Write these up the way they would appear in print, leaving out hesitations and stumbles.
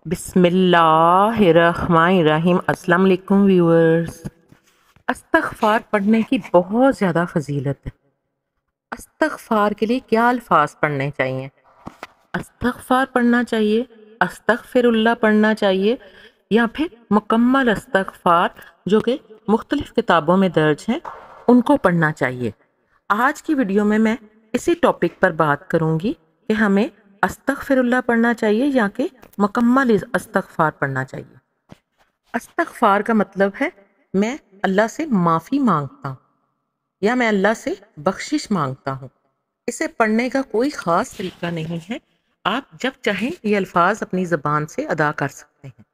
بسم اللہ الرحمن الرحیم۔ السلام علیکم ویورز۔ استغفار پڑھنے کی بہت زیادہ فضیلت ہے۔ استغفار کے لیے کیا الفاظ پڑھنے چاہیے؟ استغفار پڑھنا چاہیے، استغفر اللہ پڑھنا چاہیے، یا پھر مکمل استغفار جو کہ مختلف کتابوں میں درج ہیں ان کو پڑھنا چاہیے۔ آج کی ویڈیو میں اسی ٹاپک پر بات کروں گی کہ ہمیں استغفر اللہ پڑھنا چاہیے یا کہ مکمل استغفار پڑھنا چاہیے۔ استغفار کا مطلب ہے میں اللہ سے معافی مانگتا ہوں یا میں اللہ سے بخشش مانگتا ہوں۔ اسے پڑھنے کا کوئی خاص طریقہ نہیں ہے، آپ جب چاہیں یہ الفاظ اپنی زبان سے ادا کر سکتے ہیں۔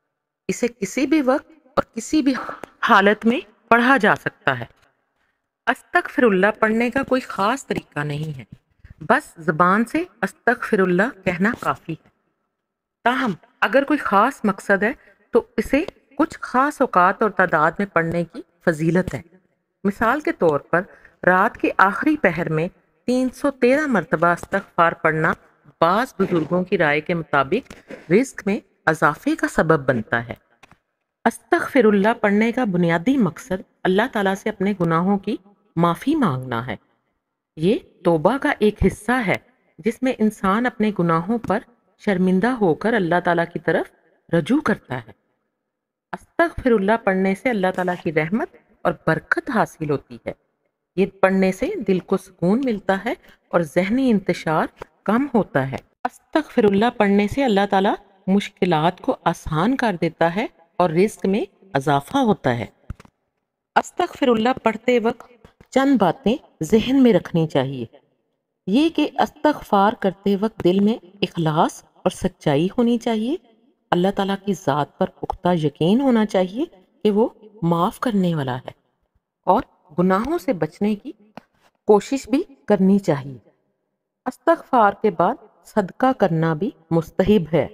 اسے کسی بھی وقت اور کسی بھی حالت میں پڑھا جا سکتا ہے۔ استغفر اللہ پڑھنے کا کوئی خاص طریقہ نہیں ہے، بس زبان سے استغفر اللہ کہنا کافی ہے۔ تاہم اگر کوئی خاص مقصد ہے تو اسے کچھ خاص اوقات اور تعداد میں پڑھنے کی فضیلت ہے۔ مثال کے طور پر رات کے آخری پہر میں 313 مرتبہ استغفار پڑھنا بعض بزرگوں کی رائے کے مطابق رزق میں اضافے کا سبب بنتا ہے۔ استغفر اللہ پڑھنے کا بنیادی مقصد اللہ تعالیٰ سے اپنے گناہوں کی معافی مانگنا ہے۔ یہ توبہ کا ایک حصہ ہے جس میں انسان اپنے گناہوں پر شرمندہ ہو کر اللہ تعالیٰ کی طرف رجوع کرتا ہے۔ استغفر اللہ پڑھنے سے اللہ تعالیٰ کی رحمت اور برکت حاصل ہوتی ہے۔ یہ پڑھنے سے دل کو سکون ملتا ہے اور ذہنی انتشار کم ہوتا ہے۔ استغفر اللہ پڑھنے سے اللہ تعالیٰ مشکلات کو آسان کر دیتا ہے اور رزق میں اضافہ ہوتا ہے۔ استغفر اللہ پڑھتے وقت چند باتیں ذہن میں رکھنی چاہیے۔ یہ کہ استغفار کرتے وقت دل میں اخلاص اور سچائی ہونی چاہیے۔ اللہ تعالیٰ کی ذات پر پختہ یقین ہونا چاہیے کہ وہ معاف کرنے والا ہے، اور گناہوں سے بچنے کی کوشش بھی کرنی چاہیے۔ استغفار کے بعد صدقہ کرنا بھی مستحب ہے۔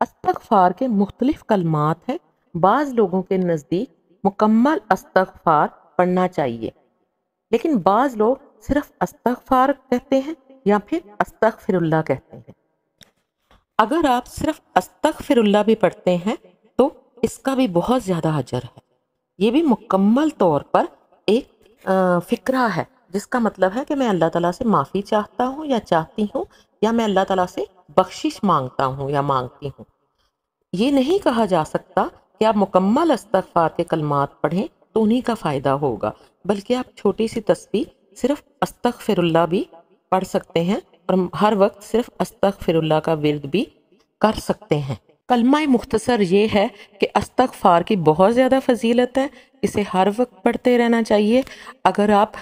استغفار کے مختلف کلمات ہیں۔ بعض لوگوں کے نزدیک مکمل استغفار پڑھنا چاہیے، لیکن بعض لوگ صرف استغفار کہتے ہیں یا پھر استغفر اللہ کہتے ہیں۔ اگر آپ صرف استغفر اللہ بھی پڑھتے ہیں تو اس کا بھی بہت زیادہ اجر ہے۔ یہ بھی مکمل طور پر ایک فکرہ ہے جس کا مطلب ہے کہ میں اللہ تعالیٰ سے معافی چاہتا ہوں یا چاہتی ہوں، یا میں اللہ تعالیٰ سے بخشش مانگتا ہوں یا مانگتی ہوں۔ یہ نہیں کہا جا سکتا کہ آپ مکمل استغفار کے کلمات پڑھیں تو انہی کا فائدہ ہوگا، بلکہ آپ چھوٹی سی تسبیح صرف استغفر اللہ بھی پڑھ سکتے ہیں اور ہر وقت صرف استغفر اللہ کا ورد بھی کر سکتے ہیں۔ کلمہ مختصر یہ ہے کہ استغفار کی بہت زیادہ فضیلت ہے، اسے ہر وقت پڑھتے رہنا چاہیے۔ اگر آپ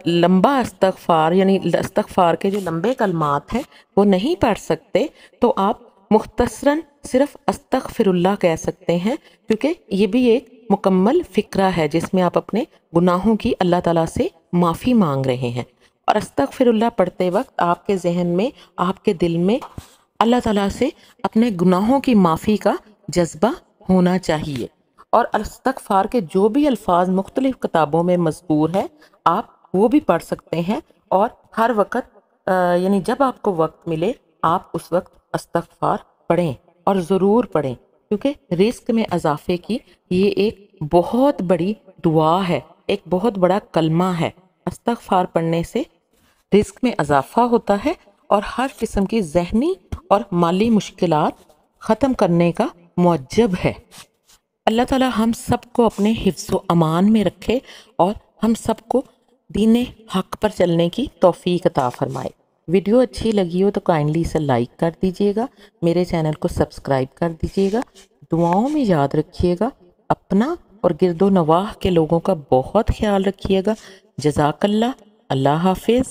لمبا استغفار یعنی استغفار کے جو لمبے کلمات ہیں وہ نہیں پڑھ سکتے تو آپ مختصراً صرف استغفر اللہ کہہ سکتے ہیں، کیونکہ یہ بھی ایک مکمل فکرہ ہے جس میں آپ اپنے گناہوں کی اللہ تعالیٰ سے معافی مانگ رہے ہیں۔ اور استغفر اللہ پڑھتے وقت آپ کے ذہن میں، آپ کے دل میں اللہ تعالیٰ سے اپنے گناہوں کی معافی کا جذبہ ہونا چاہیے۔ اور استغفار کے جو بھی الفاظ مختلف کتابوں میں مذکور ہے آپ وہ بھی پڑھ سکتے ہیں، اور ہر وقت یعنی جب آپ کو وقت ملے آپ اس وقت استغفار پڑھیں، اور ضرور پڑھیں، کیونکہ رزق میں اضافے کی یہ ایک بہت بڑی دعا ہے، ایک بہت بڑا کلمہ ہے۔ استغفار پڑھنے سے رزق میں اضافہ ہوتا ہے اور ہر قسم کی ذہنی اور مالی مشکلات ختم کرنے کا موجب ہے۔ اللہ تعالی ہم سب کو اپنے حفظ و امان میں رکھے اور ہم سب کو دین حق پر چلنے کی توفیق عطا فرمائے۔ ویڈیو اچھی لگی ہو تو کائنڈلی اسے لائک کر دیجیے گا، میرے چینل کو سبسکرائب کر دیجیے گا۔ دعاؤں میں یاد رکھیے گا، اپنا اور گرد و نواح کے لوگوں کا بہت خیال رکھیے گا۔ جزاک اللہ، اللہ حافظ۔